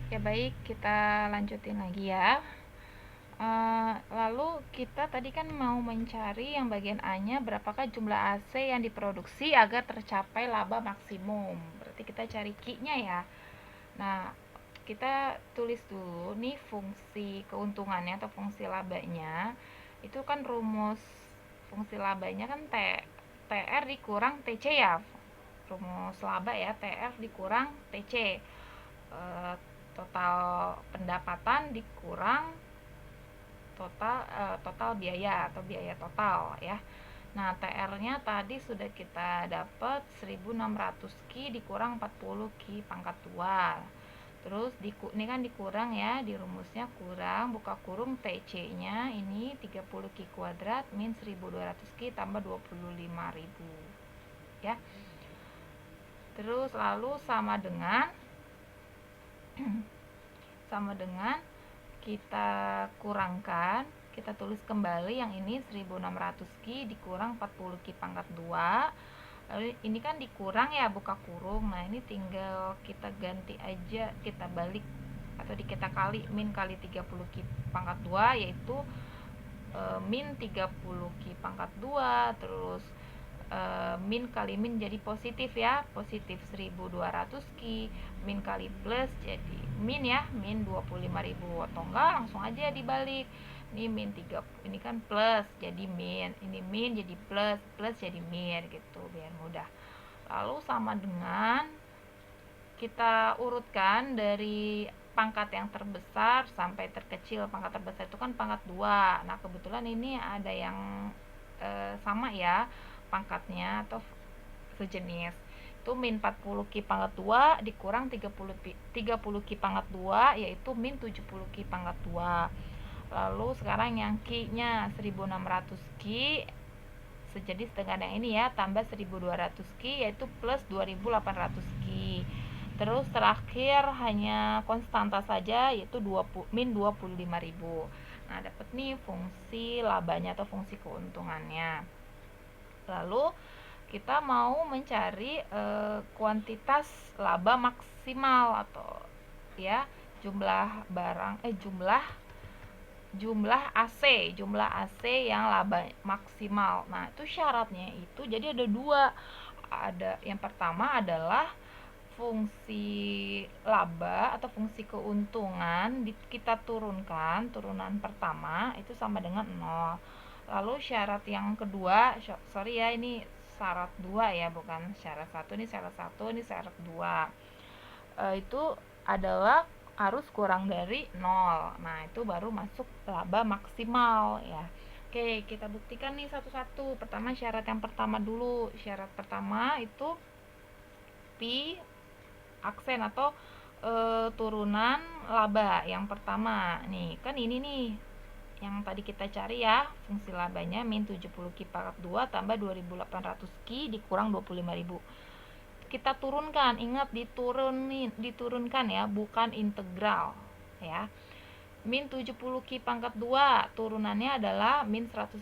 Ya baik, kita lanjutin lagi ya. Lalu kita tadi kan mau mencari yang bagian A-nya, berapakah jumlah AC yang diproduksi agar tercapai laba maksimum. Berarti kita cari Q-nya ya. Nah, kita tulis dulu nih fungsi keuntungannya atau fungsi labanya. Itu kan rumus fungsi labanya kan TR dikurang TC ya. Rumus laba ya, TR dikurang TC. Eh, Total pendapatan dikurang total biaya atau biaya total ya. Nah, TR-nya tadi sudah kita dapat 1600 Ki dikurang 40 Ki pangkat 2. Terus ini kan dikurang ya, di rumusnya kurang buka kurung TC-nya ini 30 Ki kuadrat min 1200 Ki tambah 25.000 ya. Terus lalu sama dengan kita kurangkan, kita tulis kembali yang ini 1600 Ki dikurang 40 Ki pangkat 2. Lalu ini kan dikurang ya, buka kurung. Nah, ini tinggal kita ganti aja, kita balik atau kita kali min kali 30 Ki pangkat 2 yaitu min 30 Ki pangkat 2, terus min kali min jadi positif ya, positif 1200 Ki, min kali plus jadi min ya, min 25.000, atau enggak langsung aja dibalik, ini min 3, ini kan plus jadi min, ini min jadi plus, plus jadi min gitu biar mudah. Lalu sama dengan kita urutkan dari pangkat yang terbesar sampai terkecil. Pangkat terbesar itu kan pangkat 2. Nah, kebetulan ini ada yang sama ya pangkatnya atau sejenis. Itu min 40 Ki pangkat 2 dikurang 30 Ki pangkat 2 yaitu min 70 Ki pangkat 2. Lalu sekarang yang Ki-nya 1600 Ki sejenis dengan yang ini ya, tambah 1200 Ki yaitu plus 2800 Ki. Terus terakhir hanya konstanta saja yaitu min 25.000. Nah, dapat nih fungsi labanya atau fungsi keuntungannya. Lalu kita mau mencari kuantitas laba maksimal atau ya jumlah barang jumlah AC yang laba maksimal. Nah, itu syaratnya itu jadi ada dua. Ada yang pertama adalah fungsi laba atau fungsi keuntungan kita turunkan, turunan pertama itu sama dengan 0. Lalu syarat yang kedua, sorry ya ini syarat 2 ya, bukan syarat 1, ini syarat 1, ini syarat 2. Itu adalah harus kurang dari 0. Nah, itu baru masuk laba maksimal ya. Oke, kita buktikan nih satu-satu. Pertama syarat yang pertama dulu. Syarat pertama itu pi aksen atau turunan laba yang pertama nih, kan ini nih yang tadi kita cari ya, fungsi labanya min 70 Ki pangkat 2 tambah 2800 Ki dikurang 25.000. Kita turunkan, ingat diturunkan ya, bukan integral ya. Min 70 Ki pangkat 2 turunannya adalah min 140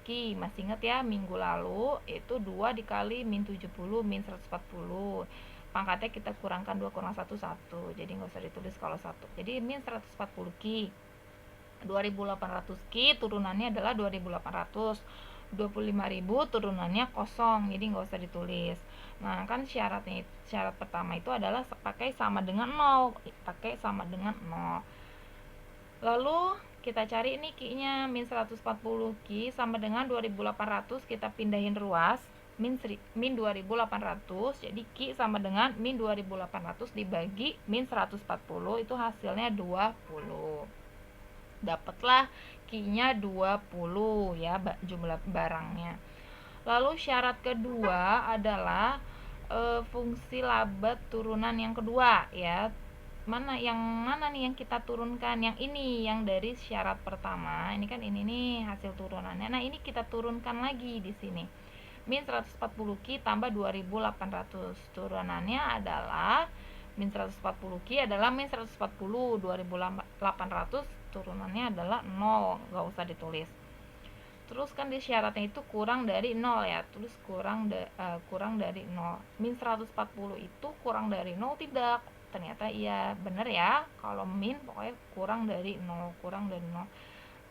Ki. Masih ingat ya minggu lalu itu 2 dikali min 70 min 140. Pangkatnya kita kurangkan 2 kurang 1 1. Jadi nggak usah ditulis kalau 1. Jadi min 140 Ki. 2800 Ki turunannya adalah 2800. 25.000 turunannya kosong, jadi nggak usah ditulis. Nah, kan syarat pertama itu adalah pakai sama dengan 0, pakai sama dengan 0. Lalu kita cari ini Ki-nya min 140 Ki sama dengan 2800, kita pindahin ruas min 2800, jadi Ki sama dengan min 2800 dibagi min 140, itu hasilnya 20. Dapatlah Ki-nya 20 ya, jumlah barangnya. Lalu syarat kedua adalah fungsi laba turunan yang kedua ya. Mana nih yang kita turunkan? Yang ini, yang dari syarat pertama. Ini kan ini nih hasil turunannya. Nah, ini kita turunkan lagi di sini. Min 140 Ki tambah 2800. Turunannya adalah min 140 Ki adalah min 140, 2800 turunannya adalah 0, nggak usah ditulis. Terus kan di syaratnya itu kurang dari 0 ya, kurang dari 0. Min 140 itu kurang dari 0 tidak, ternyata iya bener ya, kalau min pokoknya kurang dari 0, kurang dari 0.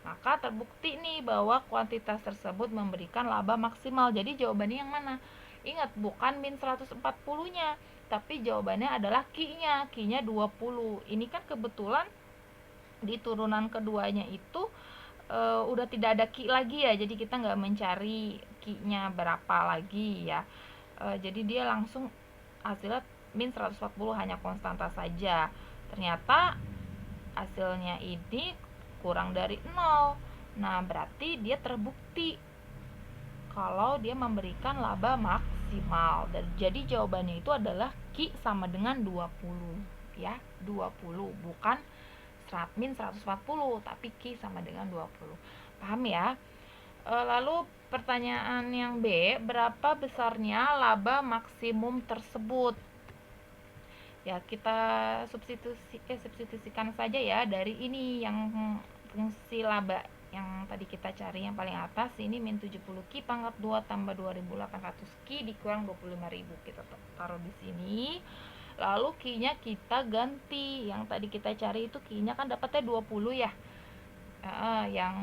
Maka terbukti nih bahwa kuantitas tersebut memberikan laba maksimal. Jadi jawabannya yang mana? Ingat, bukan min 140-nya, tapi jawabannya adalah Q-nya. Q-nya 20. Ini kan kebetulan di turunan keduanya itu udah tidak ada Q lagi ya. Jadi kita nggak mencari Q-nya berapa lagi ya. Jadi dia langsung hasilnya min 140, hanya konstanta saja. Ternyata hasilnya ini kurang dari 0. Nah, berarti dia terbukti kalau dia memberikan laba maksimal. Dan jadi jawabannya itu adalah Q sama dengan 20 ya, 20, bukan min 140, tapi Q sama dengan 20. Paham ya? Lalu pertanyaan yang B, berapa besarnya laba maksimum tersebut? Ya, kita substitusikan saja ya dari ini yang fungsi laba yang tadi kita cari yang paling atas, ini min 70 Q pangkat 2 tambah 2800 Q dikurang 25.000, kita taruh di sini. Lalu Q-nya kita ganti, yang tadi kita cari itu Q-nya kan dapatnya 20 ya. Yang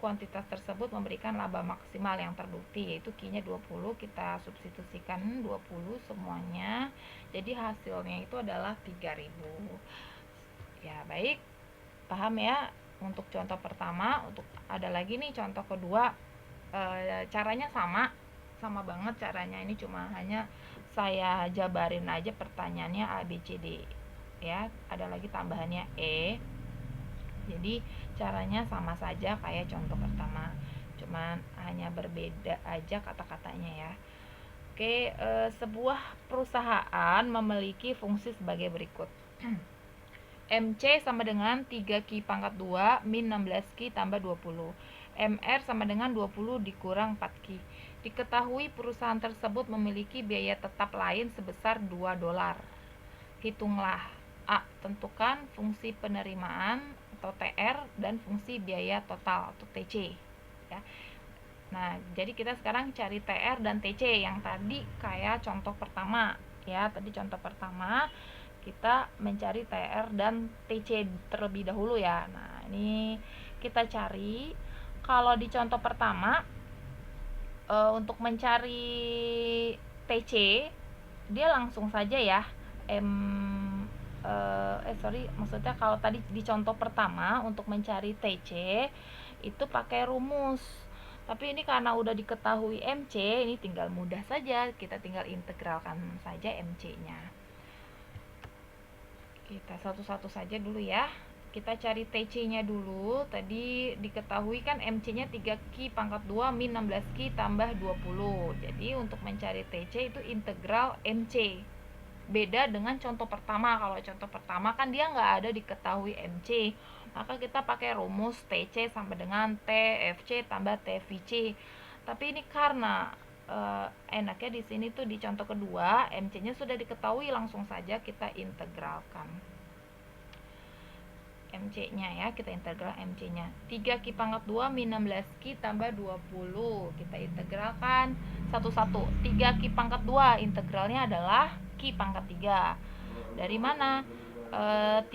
kuantitas tersebut memberikan laba maksimal yang terbukti, yaitu Q-nya 20. Kita substitusikan 20 semuanya, jadi hasilnya itu adalah 3.000. Ya, baik, paham ya untuk contoh pertama. Untuk ada lagi nih contoh kedua, caranya sama banget caranya, ini cuma hanya saya jabarin aja pertanyaannya A, B, C, D ya. Ada lagi tambahannya E. Jadi caranya sama saja kayak contoh pertama, cuman hanya berbeda aja kata-katanya ya. Oke, sebuah perusahaan memiliki fungsi sebagai berikut. MC sama dengan 3Q pangkat 2 min 16Q tambah 20. MR sama dengan 20 dikurang 4Q. Diketahui perusahaan tersebut memiliki biaya tetap lain sebesar $2. Hitunglah. A. Tentukan fungsi penerimaan atau TR dan fungsi biaya total atau TC ya. Nah, jadi kita sekarang cari TR dan TC yang tadi kayak contoh pertama ya. Tadi contoh pertama kita mencari TR dan TC terlebih dahulu ya. Nah, ini kita cari. Kalau di contoh pertama untuk mencari TC dia langsung saja ya, maksudnya kalau tadi di contoh pertama untuk mencari TC itu pakai rumus, tapi ini karena udah diketahui MC, ini tinggal mudah saja, kita tinggal integralkan saja MC-nya. Kita satu-satu saja dulu ya. Kita cari TC-nya dulu. Tadi diketahui kan MC-nya 3Q pangkat 2 min 16Q tambah 20. Jadi untuk mencari TC itu integral MC. Beda dengan contoh pertama. Kalau contoh pertama kan dia nggak ada diketahui MC, maka kita pakai rumus TC sama dengan TFC tambah TVC. Tapi ini karena enaknya di sini tuh di contoh kedua MC-nya sudah diketahui, langsung saja kita integralkan MC-nya ya. Kita integral MC-nya 3Q pangkat 2 min 16Q tambah 20. Kita integralkan satu-satu. 3Q pangkat 2 integralnya adalah Q pangkat 3. Dari mana? 3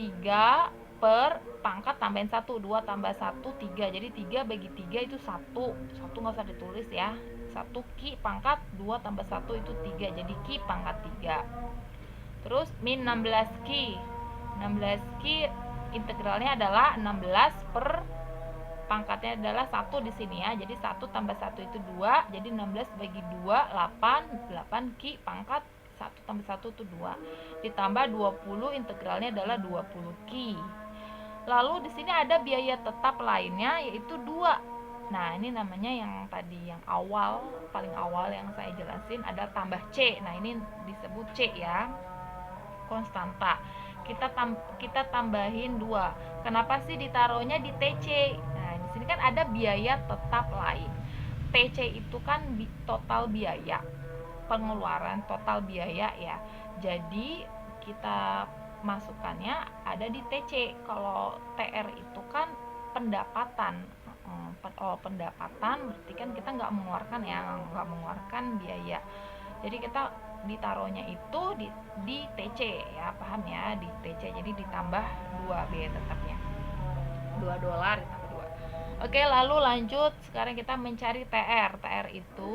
per pangkat tambahin 1, 2 tambah 1, 3. Jadi 3 bagi 3 itu 1. 1 nggak usah ditulis ya. 1 Q pangkat 2 tambah 1 itu 3. Jadi Q pangkat 3. Terus min 16Q. 16Q integralnya adalah 16 per pangkatnya adalah 1 di sini ya. Jadi 1 tambah 1 itu 2. Jadi 16 bagi 2 8. 8 Q pangkat 1 tambah 1 itu 2. Ditambah 20 integralnya adalah 20 Q. Lalu di sini ada biaya tetap lainnya yaitu 2. Nah, ini namanya yang tadi yang awal, paling awal yang saya jelasin ada tambah C. Nah, ini disebut C ya. Konstanta. Kita tambahin 2. Kenapa sih ditaruhnya di TC? Nah, di sini kan ada biaya tetap lain. TC itu kan total biaya, pengeluaran total biaya ya. Jadi kita masukannya ada di TC. Kalau TR itu kan pendapatan. Pendapatan berarti kan kita nggak mengeluarkan ya, nggak mengeluarkan biaya. Jadi kita ditaruhnya itu di TC ya, paham ya, di TC. Jadi ditambah 2 biaya tetapnya. $2 ditambah 2. Oke, lalu lanjut sekarang kita mencari TR. TR itu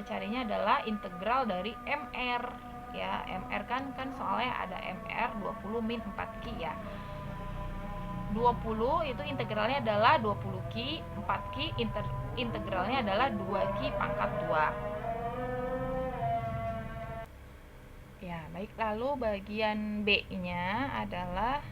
carinya adalah integral dari MR ya. MR kan soalnya ada MR 20 min 4Q ya. 20 itu integralnya adalah 20Q, 4Q integralnya adalah 2Q pangkat 2. Ya, baik, lalu bagian B-nya adalah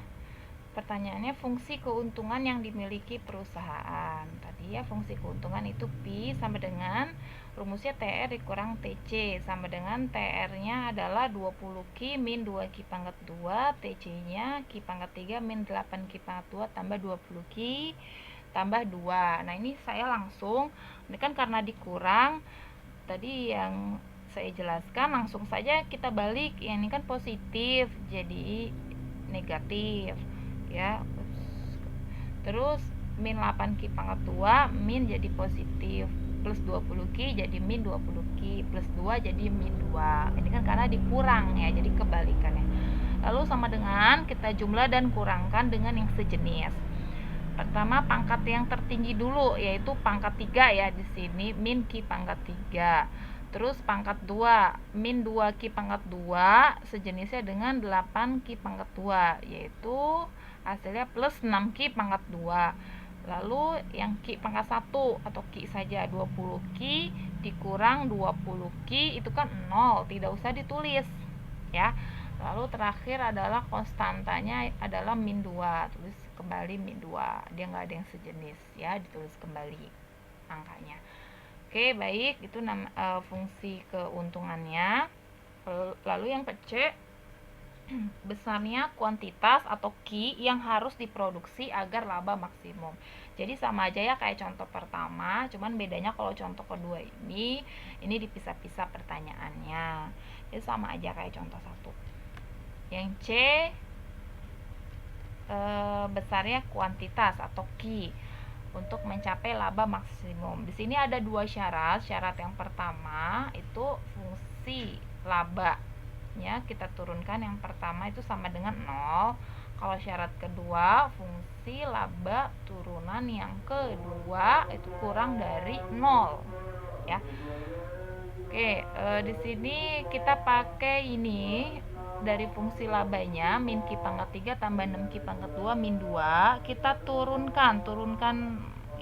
pertanyaannya fungsi keuntungan yang dimiliki perusahaan. Tadi ya, fungsi keuntungan itu Pi sama dengan rumusnya TR dikurang TC sama dengan TR-nya adalah 20Q min 2Q pangkat 2, TC-nya Q pangkat 3 min 8Q pangkat 2 tambah 20Q tambah 2. Nah, ini saya langsung, ini kan karena dikurang tadi yang saya jelaskan, langsung saja kita balik. Yang ini kan positif jadi negatif ya. Terus min 8Q pangkat 2 min jadi positif, plus 20Q jadi min 20Q, plus 2 jadi min 2. Ini kan karena dikurang ya, jadi kebalikannya. Lalu sama dengan kita jumlah dan kurangkan dengan yang sejenis. Pertama pangkat yang tertinggi dulu, yaitu pangkat 3 ya, di sini min Q pangkat 3. Terus pangkat 2 min 2Q pangkat 2 sejenisnya dengan 8Q pangkat 2, yaitu hasilnya plus 6Q pangkat 2. Lalu yang Q pangkat 1 atau Q saja, 20Q dikurang 20Q itu kan 0, tidak usah ditulis ya. Lalu terakhir adalah konstantanya adalah min 2, tulis kembali min 2, dia nggak ada yang sejenis ya, ditulis kembali angkanya. Oke, baik, itu fungsi keuntungannya. Lalu yang ke-C, besarnya kuantitas atau Q yang harus diproduksi agar laba maksimum. Jadi sama aja ya kayak contoh pertama, cuman bedanya kalau contoh kedua ini dipisah-pisah pertanyaannya. Jadi sama aja kayak contoh 1. Yang C, besarnya kuantitas atau Q untuk mencapai laba maksimum. Di sini ada 2 syarat. Syarat yang pertama itu fungsi laba ya, kita turunkan yang pertama itu sama dengan 0. Kalau syarat kedua, fungsi laba turunan yang kedua itu kurang dari 0 ya. Oke, di sini kita pakai ini dari fungsi labanya min Q pangkat 3 tambah 6Q pangkat 2 min 2, kita turunkan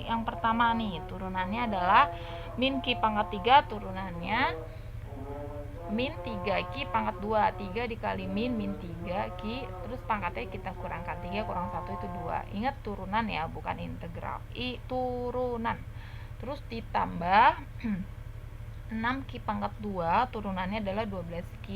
yang pertama nih, turunannya adalah min Q pangkat 3 turunannya min 3Q pangkat 2, 3 dikali min 3Q, terus pangkatnya kita kurangkan 3 kurang 1 itu 2. Ingat turunan ya, bukan integral. Turunan. Terus ditambah 6Q pangkat 2 turunannya adalah 12Q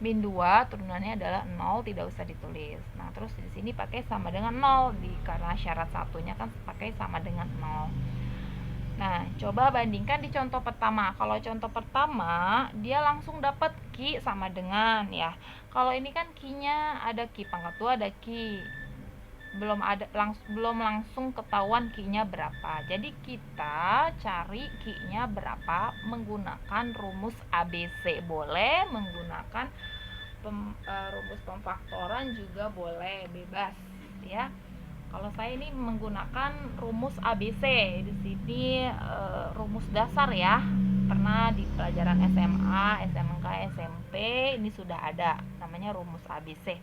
min 2 turunannya adalah 0, tidak usah ditulis. Nah, terus di sini pakai sama dengan 0 karena syarat satunya kan pakai sama dengan 0. Nah, coba bandingkan di contoh pertama. Kalau contoh pertama, dia langsung dapat Q sama dengan ya. Kalau ini kan Q-nya ada Q pangkat 2, ada Q. Belum langsung ketahuan Q-nya berapa. Jadi kita cari Q-nya berapa menggunakan rumus ABC. Boleh menggunakan rumus pemfaktoran juga boleh, bebas ya. Kalau saya ini menggunakan rumus ABC. Di sini rumus dasar ya. Pernah di pelajaran SMA, SMK, SMP ini sudah ada, namanya rumus ABC.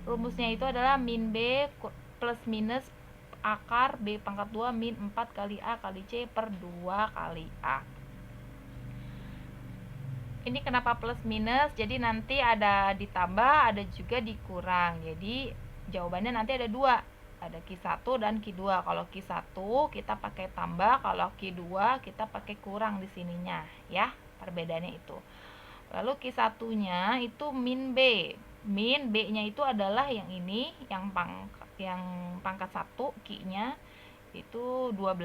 Rumusnya itu adalah min B plus minus akar B pangkat 2 min 4 kali A kali C per 2 kali A. Ini kenapa plus minus? Jadi nanti ada ditambah, ada juga dikurang. Jadi jawabannya nanti ada 2. Ada Q1 dan Q2. Kalau Q1 kita pakai tambah, kalau Q2 kita pakai kurang di sininya ya. Perbedaannya itu. Lalu Q1-nya itu min B. Min B-nya itu adalah yang ini, yang pangkat 1, Q-nya itu 12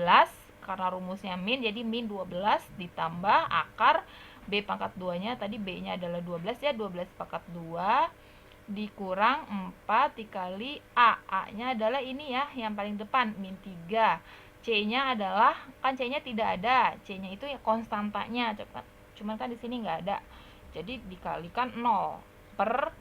karena rumusnya min, jadi min 12 ditambah akar B pangkat 2-nya tadi B-nya adalah 12 ya, 12 pangkat 2 dikurang 4 dikali A-nya adalah ini ya, yang paling depan min 3. C-nya adalah, kan C-nya tidak ada, C-nya itu ya konstantanya. cuman kan di sini nggak ada, jadi dikalikan 0 per